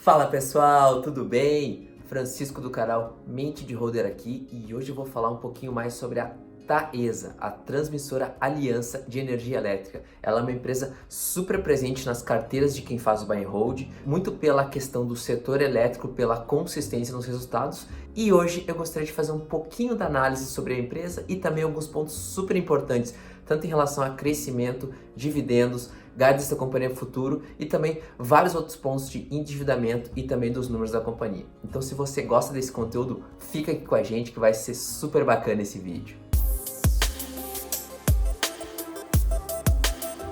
Fala pessoal, tudo bem? Francisco do canal Mente de Holder aqui e hoje eu vou falar um pouquinho mais sobre a Taesa, a Transmissora Aliança de Energia Elétrica. Ela é uma empresa super presente nas carteiras de quem faz o buy and hold, muito pela questão do setor elétrico, pela consistência nos resultados. E hoje eu gostaria de fazer um pouquinho da análise sobre a empresa e também alguns pontos super importantes, tanto em relação a crescimento, dividendos, guides da companhia futuro e também vários outros pontos de endividamento e também dos números da companhia. Então se você gosta desse conteúdo, fica aqui com a gente que vai ser super bacana esse vídeo.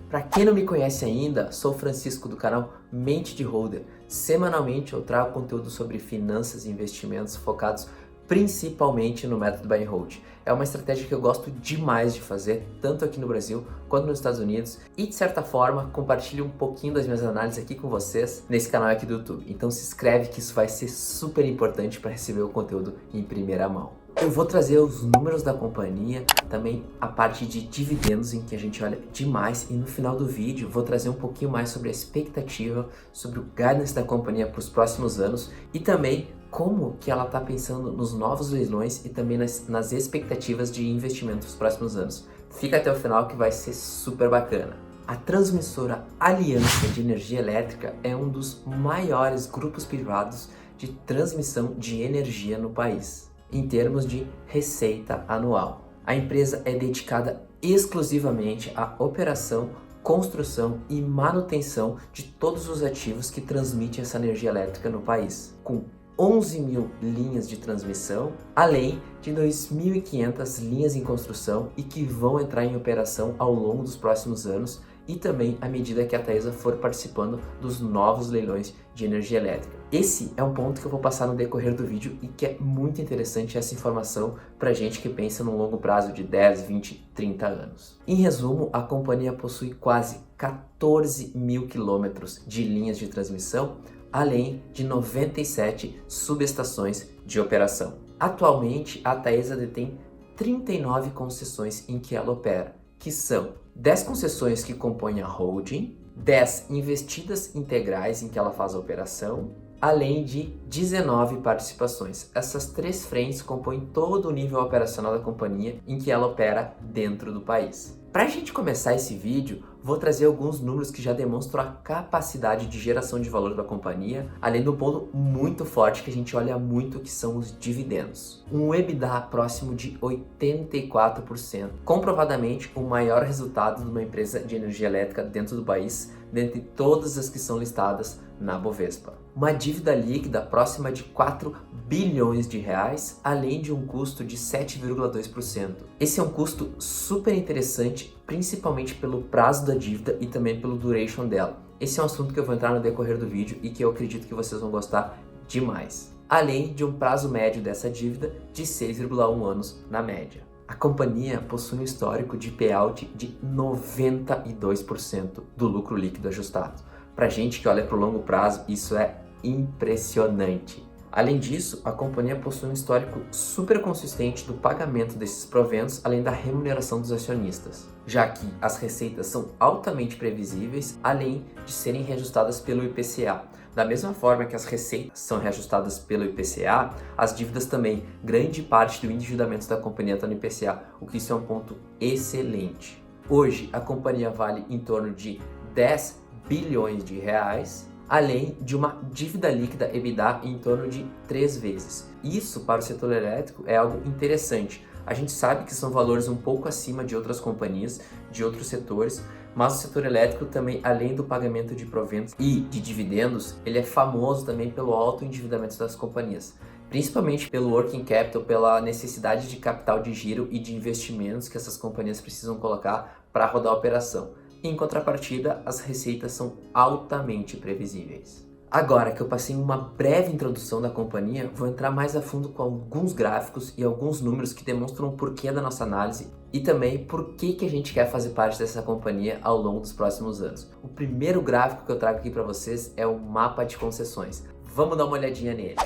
Para quem não me conhece ainda, sou o Francisco do canal Mente de Holder. Semanalmente eu trago conteúdo sobre finanças e investimentos focados principalmente no método buy and hold. É uma estratégia que eu gosto demais de fazer, tanto aqui no Brasil quanto nos Estados Unidos, e de certa forma compartilho um pouquinho das minhas análises aqui com vocês nesse canal aqui do YouTube. Então se inscreve que isso vai ser super importante para receber o conteúdo em primeira mão. Eu vou trazer os números da companhia, também a parte de dividendos em que a gente olha demais, e no final do vídeo vou trazer um pouquinho mais sobre a expectativa, sobre o guidance da companhia para os próximos anos e também como que ela está pensando nos novos leilões e também nas expectativas de investimento nos próximos anos. Fica até o final que vai ser super bacana. A Transmissora Aliança de Energia Elétrica é um dos maiores grupos privados de transmissão de energia no país, em termos de receita anual. A empresa é dedicada exclusivamente à operação, construção e manutenção de todos os ativos que transmitem essa energia elétrica no país, com 11 mil linhas de transmissão, além de 2.500 linhas em construção e que vão entrar em operação ao longo dos próximos anos e também à medida que a Taesa for participando dos novos leilões de energia elétrica. Esse é um ponto que eu vou passar no decorrer do vídeo e que é muito interessante essa informação para gente que pensa num longo prazo de 10, 20, 30 anos. Em resumo, a companhia possui quase 14 mil quilômetros de linhas de transmissão, além de 97 subestações de operação. Atualmente, a Taesa detém 39 concessões em que ela opera, que são 10 concessões que compõem a holding, 10 investidas integrais em que ela faz a operação, além de 19 participações. Essas três frentes compõem todo o nível operacional da companhia em que ela opera dentro do país. Para a gente começar esse vídeo, vou trazer alguns números que já demonstram a capacidade de geração de valor da companhia, além do ponto muito forte que a gente olha muito, que são os dividendos. Um EBITDA próximo de 84%, comprovadamente o maior resultado de uma empresa de energia elétrica dentro do país, dentre todas as que são listadas na Bovespa. Uma dívida líquida próxima de 4 bilhões de reais, além de um custo de 7,2%. Esse é um custo super interessante, principalmente pelo prazo da dívida e também pelo duration dela. Esse é um assunto que eu vou entrar no decorrer do vídeo e que eu acredito que vocês vão gostar demais. Além de um prazo médio dessa dívida de 6,1 anos na média. A companhia possui um histórico de payout de 92% do lucro líquido ajustado. Para gente que olha para o longo prazo, isso é impressionante. Além disso, a companhia possui um histórico super consistente do pagamento desses proventos, além da remuneração dos acionistas, já que as receitas são altamente previsíveis, além de serem reajustadas pelo IPCA. Da mesma forma que as receitas são reajustadas pelo IPCA, as dívidas também, grande parte do endividamento da companhia está no IPCA, o que isso é um ponto excelente. Hoje, a companhia vale em torno de 10 bilhões de reais, além de uma dívida líquida EBITDA em torno de 3 vezes. Isso, para o setor elétrico, é algo interessante. A gente sabe que são valores um pouco acima de outras companhias, de outros setores, mas o setor elétrico também, além do pagamento de proventos e de dividendos, ele é famoso também pelo alto endividamento das companhias, principalmente pelo working capital, pela necessidade de capital de giro e de investimentos que essas companhias precisam colocar para rodar a operação. Em contrapartida, as receitas são altamente previsíveis. Agora que eu passei uma breve introdução da companhia, vou entrar mais a fundo com alguns gráficos e alguns números que demonstram o porquê da nossa análise e também por que a gente quer fazer parte dessa companhia ao longo dos próximos anos. O primeiro gráfico que eu trago aqui para vocês é o mapa de concessões. Vamos dar uma olhadinha nele.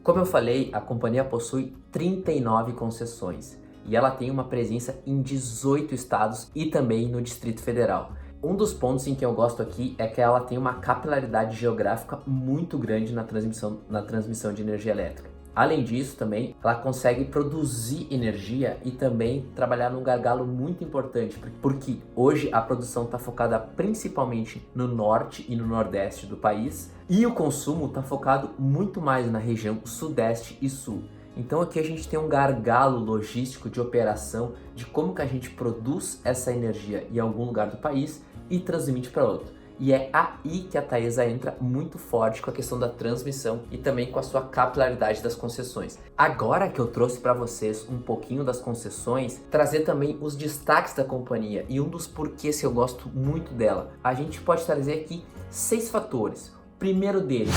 Como eu falei, a companhia possui 39 concessões e ela tem uma presença em 18 estados e também no Distrito Federal. Um dos pontos em que eu gosto aqui é que ela tem uma capilaridade geográfica muito grande na transmissão de energia elétrica. Além disso, também, ela consegue produzir energia e também trabalhar num gargalo muito importante, porque hoje a produção está focada principalmente no norte e no nordeste do país e o consumo está focado muito mais na região sudeste e sul. Então aqui a gente tem um gargalo logístico de operação de como que a gente produz essa energia em algum lugar do país e transmite para outro. E é aí que a Taesa entra muito forte com a questão da transmissão e também com a sua capilaridade das concessões. Agora que eu trouxe para vocês um pouquinho das concessões, trazer também os destaques da companhia e um dos porquês que eu gosto muito dela. A gente pode trazer aqui 6 fatores. O primeiro deles,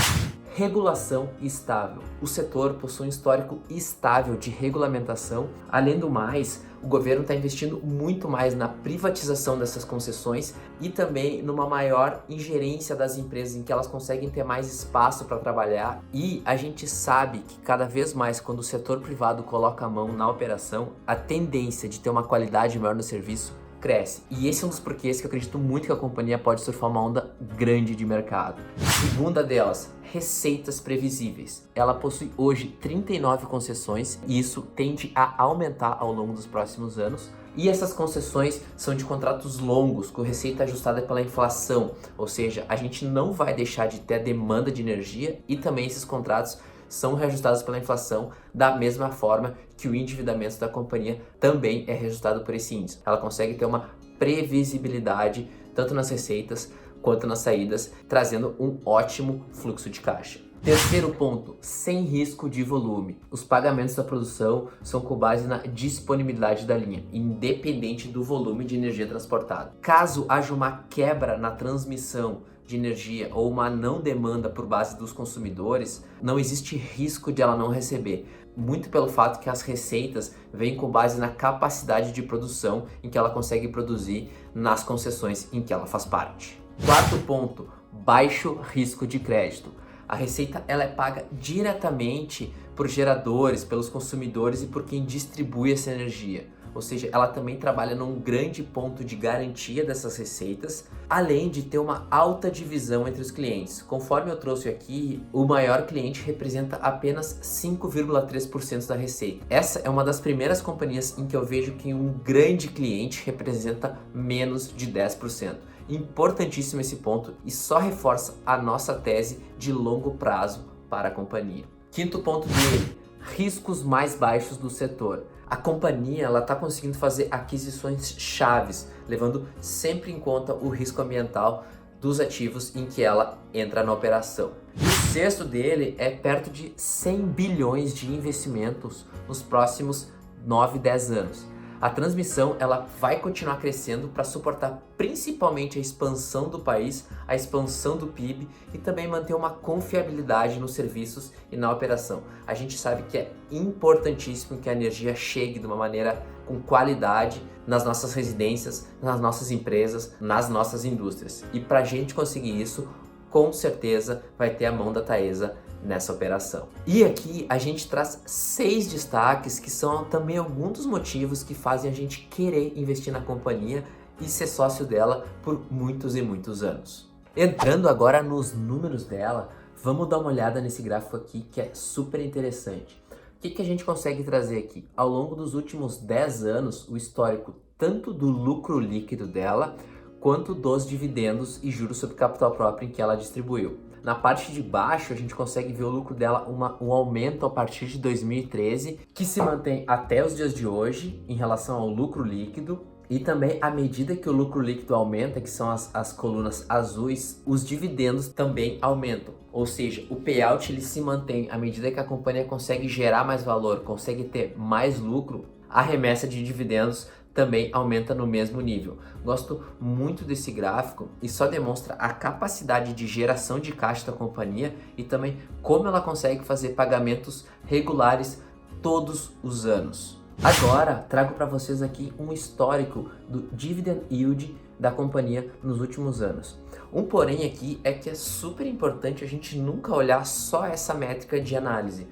regulação estável. O setor possui um histórico estável de regulamentação. Além do mais, o governo está investindo muito mais na privatização dessas concessões e também numa maior ingerência das empresas em que elas conseguem ter mais espaço para trabalhar. E a gente sabe que cada vez mais, quando o setor privado coloca a mão na operação, a tendência de ter uma qualidade maior no serviço cresce. E esse é um dos porquês que eu acredito muito que a companhia pode surfar uma onda grande de mercado. Segunda delas, receitas previsíveis. Ela possui hoje 39 concessões e isso tende a aumentar ao longo dos próximos anos. E essas concessões são de contratos longos, com receita ajustada pela inflação, ou seja, a gente não vai deixar de ter a demanda de energia e também esses contratos são reajustados pela inflação da mesma forma que o endividamento da companhia também é reajustado por esse índice. Ela consegue ter uma previsibilidade tanto nas receitas quanto nas saídas, trazendo um ótimo fluxo de caixa. Terceiro ponto, sem risco de volume. Os pagamentos da produção são com base na disponibilidade da linha, independente do volume de energia transportada. Caso haja uma quebra na transmissão de energia ou uma não demanda por base dos consumidores, não existe risco de ela não receber. Muito pelo fato que as receitas vêm com base na capacidade de produção em que ela consegue produzir nas concessões em que ela faz parte. Quarto ponto, baixo risco de crédito. A receita ela é paga diretamente por geradores, pelos consumidores e por quem distribui essa energia. Ou seja, ela também trabalha num grande ponto de garantia dessas receitas, além de ter uma alta divisão entre os clientes. Conforme eu trouxe aqui, o maior cliente representa apenas 5,3% da receita. Essa é uma das primeiras companhias em que eu vejo que um grande cliente representa menos de 10%. Importantíssimo esse ponto e só reforça a nossa tese de longo prazo para a companhia. Quinto ponto dele, riscos mais baixos do setor. A companhia está conseguindo fazer aquisições chaves, levando sempre em conta o risco ambiental dos ativos em que ela entra na operação. E o sexto dele é perto de 100 bilhões de investimentos nos próximos 9, 10 anos. A transmissão ela vai continuar crescendo para suportar principalmente a expansão do país, a expansão do PIB e também manter uma confiabilidade nos serviços e na operação. A gente sabe que é importantíssimo que a energia chegue de uma maneira com qualidade nas nossas residências, nas nossas empresas, nas nossas indústrias. E para a gente conseguir isso, com certeza vai ter a mão da Taesa nessa operação. E aqui a gente traz 6 destaques que são também alguns dos motivos que fazem a gente querer investir na companhia e ser sócio dela por muitos e muitos anos. Entrando agora nos números dela, vamos dar uma olhada nesse gráfico aqui que é super interessante. O que a gente consegue trazer aqui? Ao longo dos últimos 10 anos, o histórico tanto do lucro líquido dela quanto dos dividendos e juros sobre capital próprio em que ela distribuiu. Na parte de baixo, a gente consegue ver o lucro dela, um aumento a partir de 2013, que se mantém até os dias de hoje em relação ao lucro líquido. E também, à medida que o lucro líquido aumenta, que são as colunas azuis, os dividendos também aumentam. Ou seja, o payout ele se mantém à medida que a companhia consegue gerar mais valor, consegue ter mais lucro, a remessa de dividendos também aumenta no mesmo nível. Gosto muito desse gráfico e só demonstra a capacidade de geração de caixa da companhia e também como ela consegue fazer pagamentos regulares todos os anos. Agora trago para vocês aqui um histórico do dividend yield da companhia nos últimos anos. Um porém aqui é que é super importante a gente nunca olhar só essa métrica de análise.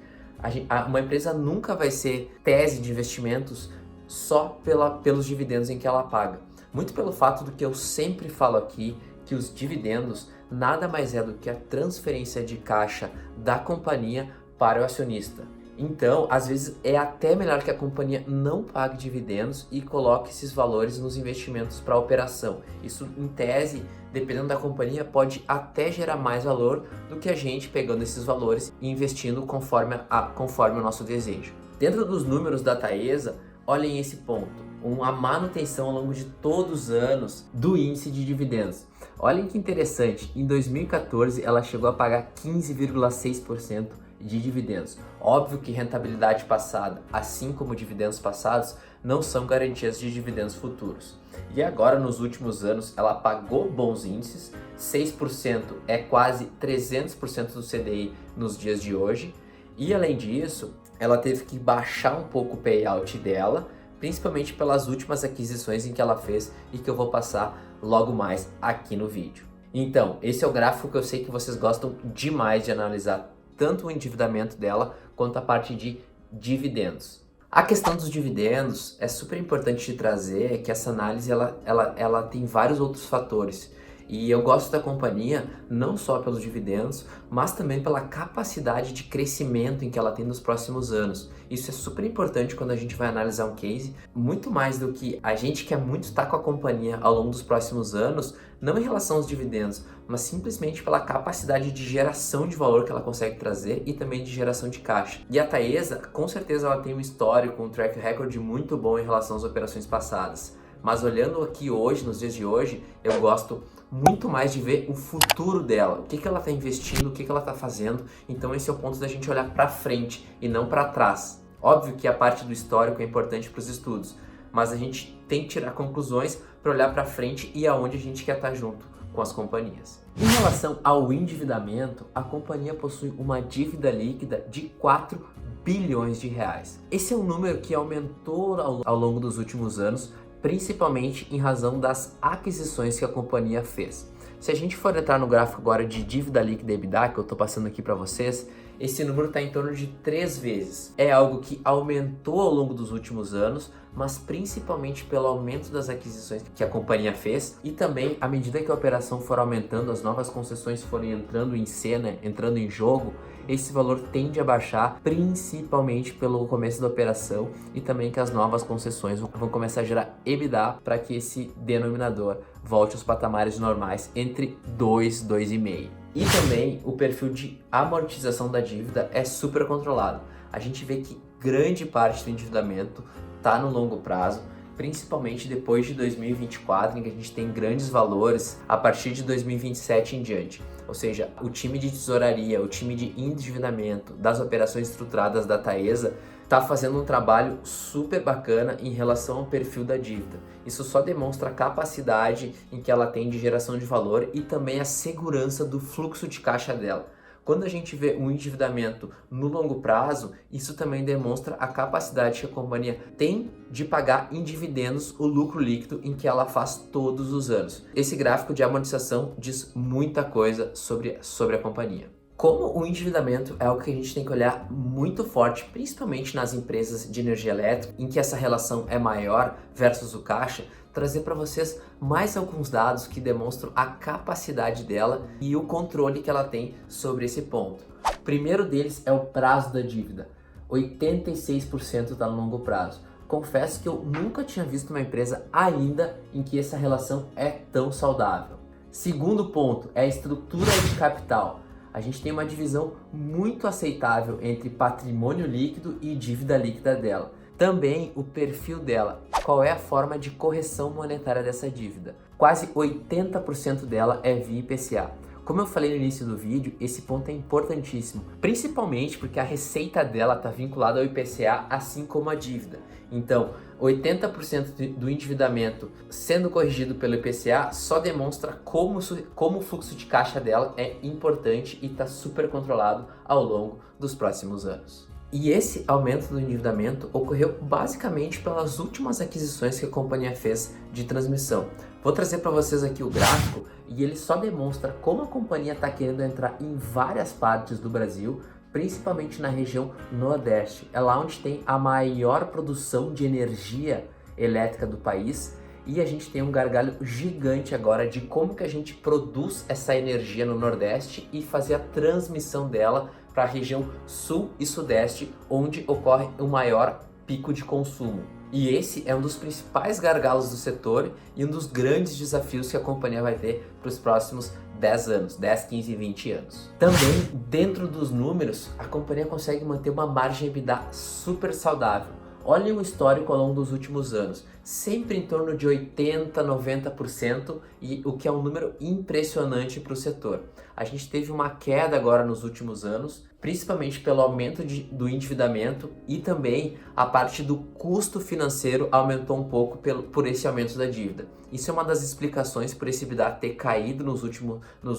Uma empresa nunca vai ser tese de investimentos só pelos dividendos em que ela paga. Muito pelo fato do que eu sempre falo aqui, que os dividendos nada mais é do que a transferência de caixa da companhia para o acionista. Então, às vezes é até melhor que a companhia não pague dividendos e coloque esses valores nos investimentos para a operação. Isso, em tese, dependendo da companhia, pode até gerar mais valor do que a gente pegando esses valores e investindo conforme o nosso desejo. Dentro dos números da Taesa, olhem esse ponto, uma manutenção ao longo de todos os anos do índice de dividendos. Olhem que interessante, em 2014 ela chegou a pagar 15,6% de dividendos. Óbvio que rentabilidade passada, assim como dividendos passados, não são garantias de dividendos futuros. E agora, nos últimos anos, ela pagou bons índices, 6% é quase 300% do CDI nos dias de hoje, e além disso, ela teve que baixar um pouco o payout dela, principalmente pelas últimas aquisições em que ela fez e que eu vou passar logo mais aqui no vídeo. Então, esse é o gráfico que eu sei que vocês gostam demais de analisar, tanto o endividamento dela quanto a parte de dividendos. A questão dos dividendos é super importante de trazer, que essa análise ela tem vários outros fatores. E eu gosto da companhia não só pelos dividendos, mas também pela capacidade de crescimento em que ela tem nos próximos anos. Isso é super importante quando a gente vai analisar um case, muito mais do que a gente quer muito estar com a companhia ao longo dos próximos anos, não em relação aos dividendos, mas simplesmente pela capacidade de geração de valor que ela consegue trazer e também de geração de caixa. E a Taesa, com certeza ela tem um histórico, um track record muito bom em relação às operações passadas. Mas olhando aqui hoje, nos dias de hoje, eu gosto muito mais de ver o futuro dela, o que ela está investindo, o que ela está fazendo. Então esse é o ponto da gente olhar para frente e não para trás. Óbvio que a parte do histórico é importante para os estudos, mas a gente tem que tirar conclusões para olhar para frente e aonde a gente quer estar junto com as companhias. Em relação ao endividamento, a companhia possui uma dívida líquida de 4 bilhões de reais. Esse é um número que aumentou ao longo dos últimos anos, principalmente em razão das aquisições que a companhia fez. Se a gente for entrar no gráfico agora de dívida líquida EBITDA, que eu estou passando aqui para vocês, esse número está em torno de 3 vezes. É algo que aumentou ao longo dos últimos anos, mas principalmente pelo aumento das aquisições que a companhia fez e também à medida que a operação for aumentando, as novas concessões forem entrando em cena, entrando em jogo, esse valor tende a baixar, principalmente pelo começo da operação e também que as novas concessões vão começar a gerar EBITDA para que esse denominador volte aos patamares normais entre 2 e 2,5. E também o perfil de amortização da dívida é super controlado. A gente vê que grande parte do endividamento está no longo prazo, principalmente depois de 2024, em que a gente tem grandes valores a partir de 2027 em diante. Ou seja, o time de tesouraria, o time de endividamento das operações estruturadas da Taesa está fazendo um trabalho super bacana em relação ao perfil da dívida. Isso só demonstra a capacidade em que ela tem de geração de valor e também a segurança do fluxo de caixa dela. Quando a gente vê um endividamento no longo prazo, isso também demonstra a capacidade que a companhia tem de pagar em dividendos o lucro líquido em que ela faz todos os anos. Esse gráfico de amortização diz muita coisa sobre a companhia. Como o endividamento é algo que a gente tem que olhar muito forte, principalmente nas empresas de energia elétrica, em que essa relação é maior versus o caixa, trazer para vocês mais alguns dados que demonstram a capacidade dela e o controle que ela tem sobre esse ponto. O primeiro deles é o prazo da dívida. 86% está no longo prazo. Confesso que eu nunca tinha visto uma empresa ainda em que essa relação é tão saudável. Segundo ponto é a estrutura de capital. A gente tem uma divisão muito aceitável entre patrimônio líquido e dívida líquida dela. Também o perfil dela, qual é a forma de correção monetária dessa dívida. Quase 80% dela é via IPCA. Como eu falei no início do vídeo, esse ponto é importantíssimo, principalmente porque a receita dela está vinculada ao IPCA, assim como a dívida. Então, 80% do endividamento sendo corrigido pelo IPCA só demonstra como o fluxo de caixa dela é importante e está super controlado ao longo dos próximos anos. E esse aumento do endividamento ocorreu basicamente pelas últimas aquisições que a companhia fez de transmissão. Vou trazer para vocês aqui o gráfico e ele só demonstra como a companhia está querendo entrar em várias partes do Brasil, principalmente na região Nordeste. É lá onde tem a maior produção de energia elétrica do país e a gente tem um gargalo gigante agora de como que a gente produz essa energia no Nordeste e fazer a transmissão dela para a região Sul e Sudeste, onde ocorre o maior pico de consumo. E esse é um dos principais gargalos do setor e um dos grandes desafios que a companhia vai ter para os próximos 10 anos, 10, 15, 20 anos. Também, dentro dos números, a companhia consegue manter uma margem EBITDA super saudável. Olhem o histórico ao longo dos últimos anos, sempre em torno de 80, 90%, e o que é um número impressionante para o setor. A gente teve uma queda agora nos últimos anos, principalmente pelo aumento do endividamento e também a parte do custo financeiro aumentou um pouco por esse aumento da dívida. Isso é uma das explicações por esse EBITDA ter caído nos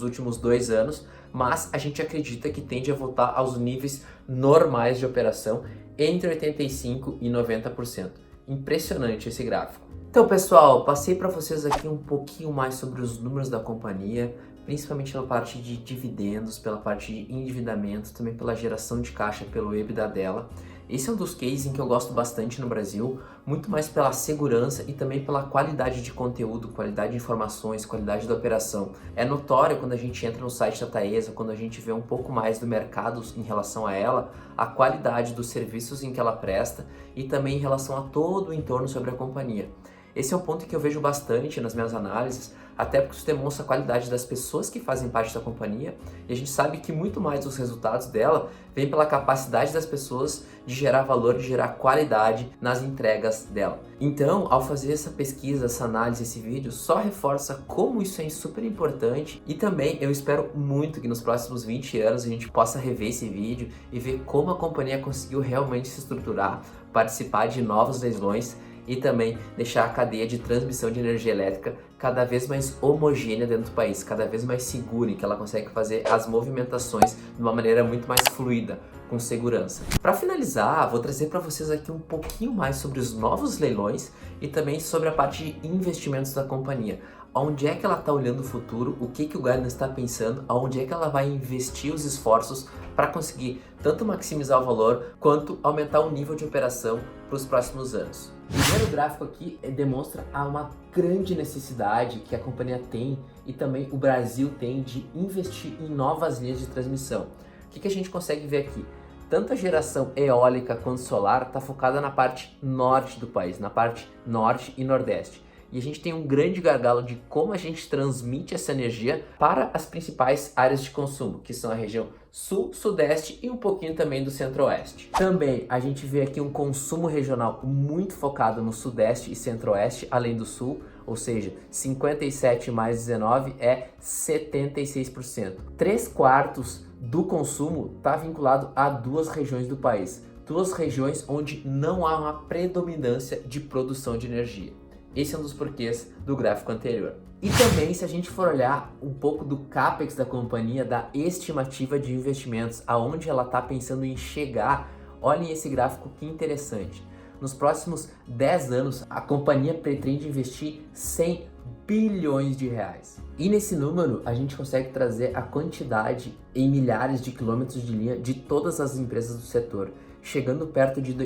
últimos 2 anos, mas a gente acredita que tende a voltar aos níveis normais de operação entre 85% e 90%. Impressionante esse gráfico. Então, pessoal, passei para vocês aqui um pouquinho mais sobre os números da companhia, principalmente pela parte de dividendos, pela parte de endividamento, também pela geração de caixa, pelo EBITDA dela. Esse é um dos cases em que eu gosto bastante no Brasil, muito mais pela segurança e também pela qualidade de conteúdo, qualidade de informações, qualidade da operação. É notório quando a gente entra no site da Taesa, quando a gente vê um pouco mais do mercado em relação a ela, a qualidade dos serviços em que ela presta e também em relação a todo o entorno sobre a companhia. Esse é um ponto que eu vejo bastante nas minhas análises, até porque isso demonstra a qualidade das pessoas que fazem parte da companhia e a gente sabe que muito mais dos resultados dela vem pela capacidade das pessoas de gerar valor, de gerar qualidade nas entregas dela. Então, ao fazer essa pesquisa, essa análise, esse vídeo, só reforça como isso é super importante e também eu espero muito que nos próximos 20 anos a gente possa rever esse vídeo e ver como a companhia conseguiu realmente se estruturar, participar de novos leilões e também deixar a cadeia de transmissão de energia elétrica cada vez mais homogênea dentro do país, cada vez mais segura, em que ela consegue fazer as movimentações de uma maneira muito mais fluida, com segurança. Para finalizar, vou trazer para vocês aqui um pouquinho mais sobre os novos leilões e também sobre a parte de investimentos da companhia. Onde é que ela está olhando o futuro, o que o Gardner está pensando, aonde é que ela vai investir os esforços para conseguir tanto maximizar o valor quanto aumentar o nível de operação para os próximos anos. O primeiro gráfico aqui demonstra uma grande necessidade que a companhia tem e também o Brasil tem de investir em novas linhas de transmissão. O que a gente consegue ver aqui? Tanto a geração eólica quanto solar está focada na parte norte do país, na parte norte e nordeste. E a gente tem um grande gargalo de como a gente transmite essa energia para as principais áreas de consumo, que são a região sul, sudeste e um pouquinho também do centro-oeste. Também a gente vê aqui um consumo regional muito focado no sudeste e centro-oeste, além do sul, ou seja, 57 mais 19 é 76%. 3/4 do consumo está vinculado a 2 regiões do país, 2 regiões onde não há uma predominância de produção de energia. Esse é um dos porquês do gráfico anterior. E também, se a gente for olhar um pouco do CAPEX da companhia, da estimativa de investimentos, aonde ela está pensando em chegar, olhem esse gráfico que interessante. Nos próximos 10 anos, a companhia pretende investir 100 bilhões de reais. E nesse número, a gente consegue trazer a quantidade em milhares de quilômetros de linha de todas as empresas do setor, chegando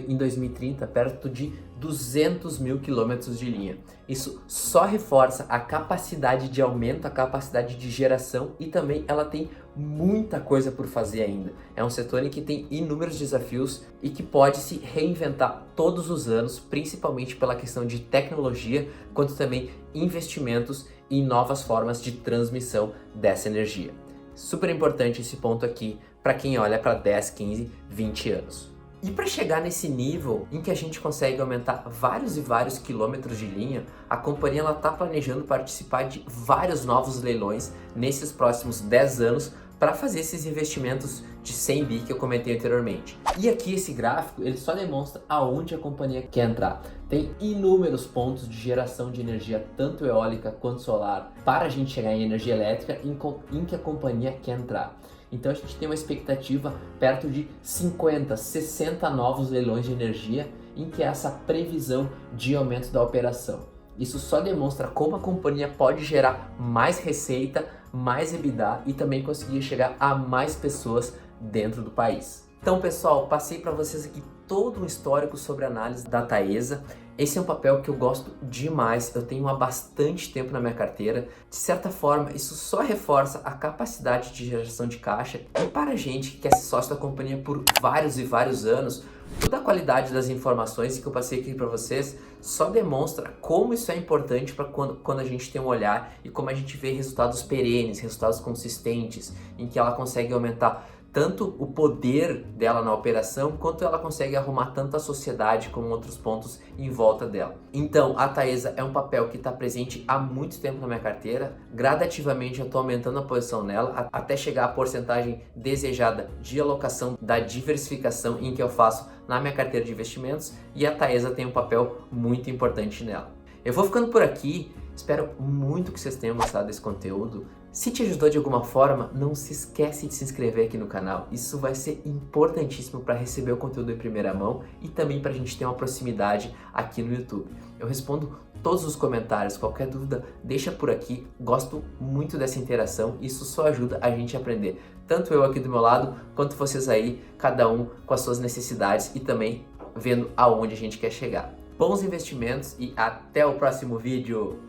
em 2030, perto de 200 mil quilômetros de linha. Isso só reforça a capacidade de aumento, a capacidade de geração e também ela tem muita coisa por fazer ainda. É um setor em que tem inúmeros desafios e que pode se reinventar todos os anos, principalmente pela questão de tecnologia, quanto também investimentos em novas formas de transmissão dessa energia. Super importante esse ponto aqui para quem olha para 10, 15, 20 anos. E para chegar nesse nível em que a gente consegue aumentar vários e vários quilômetros de linha, a companhia está planejando participar de vários novos leilões nesses próximos 10 anos para fazer esses investimentos de 100 bi que eu comentei anteriormente. E aqui esse gráfico ele só demonstra aonde a companhia quer entrar. Tem inúmeros pontos de geração de energia, tanto eólica quanto solar, para a gente chegar em energia elétrica em que a companhia quer entrar. Então a gente tem uma expectativa perto de 50, 60 novos leilões de energia em que é essa previsão de aumento da operação. Isso só demonstra como a companhia pode gerar mais receita, mais EBITDA e também conseguir chegar a mais pessoas dentro do país. Então, pessoal, passei para vocês aqui todo um histórico sobre a análise da Taesa. Esse é um papel que eu gosto demais, eu tenho há bastante tempo na minha carteira. De certa forma, isso só reforça a capacidade de geração de caixa e para a gente que quer ser sócio da companhia por vários e vários anos, toda a qualidade das informações que eu passei aqui para vocês só demonstra como isso é importante para quando a gente tem um olhar e como a gente vê resultados perenes, resultados consistentes, em que ela consegue aumentar tanto o poder dela na operação, quanto ela consegue arrumar tanto a sociedade como outros pontos em volta dela. Então, a Taesa é um papel que está presente há muito tempo na minha carteira. Gradativamente eu estou aumentando a posição nela, até chegar à porcentagem desejada de alocação da diversificação em que eu faço na minha carteira de investimentos, e a Taesa tem um papel muito importante nela. Eu vou ficando por aqui, espero muito que vocês tenham gostado desse conteúdo. Se te ajudou de alguma forma, não se esquece de se inscrever aqui no canal. Isso vai ser importantíssimo para receber o conteúdo em primeira mão e também para a gente ter uma proximidade aqui no YouTube. Eu respondo todos os comentários, qualquer dúvida, deixa por aqui. Gosto muito dessa interação, isso só ajuda a gente a aprender. Tanto eu aqui do meu lado, quanto vocês aí, cada um com as suas necessidades e também vendo aonde a gente quer chegar. Bons investimentos e até o próximo vídeo!